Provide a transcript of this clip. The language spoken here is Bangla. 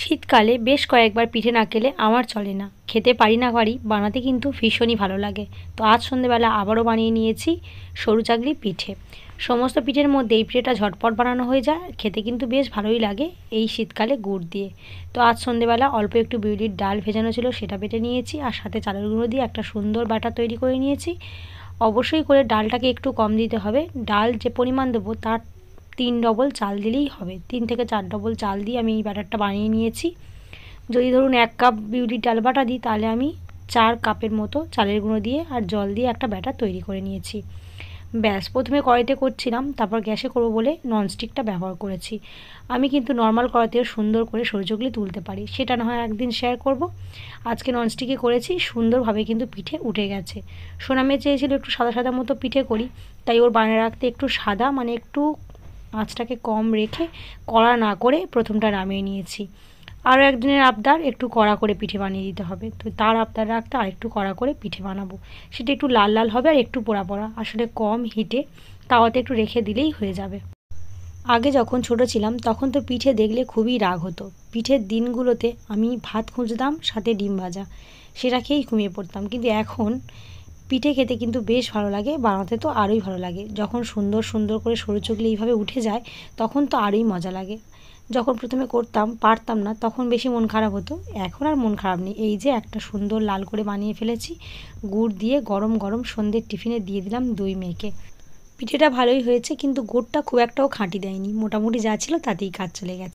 শীতকালে বেশ কয়েকবার পিঠে না খেলে আমার চলে না, খেতে পারি না পারি, বানাতে কিন্তু ভীষণই ভালো লাগে। তো আজ সন্ধ্যেবেলা আবারও বানিয়ে নিয়েছি সরু চাকলি পিঠে। সমস্ত পিঠের মধ্যে এই পিঠেটা ঝটপট বানানো হয়ে যায়, খেতে কিন্তু বেশ ভালোই লাগে এই শীতকালে গুড় দিয়ে। তো আজ সন্ধ্যেবেলা অল্প একটু বিউলির ডাল ভেজানো ছিল, সেটা বেটে নিয়েছি, আর সাথে চালের গুঁড়ো দিয়ে একটা সুন্দর ব্যাটার তৈরি করে নিয়েছি। অবশ্যই করে ডালটাকে একটু কম দিতে হবে, ডাল যে পরিমাণ দেবো তার 3 ডবল চাল দিলেই হবে। 3 থেকে 4 ডবল চাল দিয়ে আমি এই ব্যাটারটা বানিয়ে নিয়েছি। যদি ধরুন 1 কাপ বিউলির ডাল বাটা দিই, তাহলে আমি 4 কাপের মতো চালের গুঁড়ো দিয়ে আর জল দিয়ে একটা ব্যাটার তৈরি করে নিয়েছি। ব্যাস, প্রথমে কড়াইতে করছিলাম, তারপর গ্যাসে করবো বলে ননস্টিকটা ব্যবহার করেছি। আমি কিন্তু নর্মাল কড়াইতেও সুন্দর করে সরু চাকলি তুলতে পারি, সেটা না হয় একদিন শেয়ার করব। আজকে ননস্টিকে করেছি, সুন্দরভাবে কিন্তু পিঠে উঠে গেছে। সোনামে চেয়েছিল একটু সাদা সাদা মতো পিঠে করি, তাই ওর বানিয়ে রাখতে একটু সাদা, মানে একটু আঁচটাকে কম রেখে কড়া না করে প্রথমটা নামিয়ে নিয়েছি। আরও একদিনের আবদার, একটু কড়া করে পিঠে বানিয়ে দিতে হবে, তো তার আবদার রাখতে আর একটু কড়া করে পিঠে বানাবো। সেটা একটু লাল লাল হবে আর একটু পোড়া পোড়া, আসলে কম হিটে তাওয়াতে একটু রেখে দিলেই হয়ে যাবে। আগে যখন ছোট ছিলাম তখন তো পিঠে দেখলে খুবই রাগ হতো। পিঠের দিনগুলোতে আমি ভাত খুঁজতাম, সাথে ডিম ভাজা, সেটা খেয়েই ঘুমিয়ে পড়তাম। কিন্তু এখন পিঠে খেতে কিন্তু বেশ ভালো লাগে, বানাতে তো আরোই ভালো লাগে। যখন সুন্দর সুন্দর করে সরু চাকলি এইভাবে উঠে যায় তখন তো আরোই মজা লাগে। যখন প্রথমে করতাম পারতাম না, তখন বেশি মন খারাপ হতো। এখন আর মন খারাপ নেই, এই যে একটা সুন্দর লাল করে বানিয়ে ফেলেছি। গুড় দিয়ে গরম গরম সন্ধ্যের টিফিনে দিয়ে দিলাম দই মেখে। পিঠেটা ভালোই হয়েছে, কিন্তু গুড়টা খুব একটাও খাঁটি দেয়নি, মোটামুটি যা ছিল তাতেই কাজ চলে গেছে।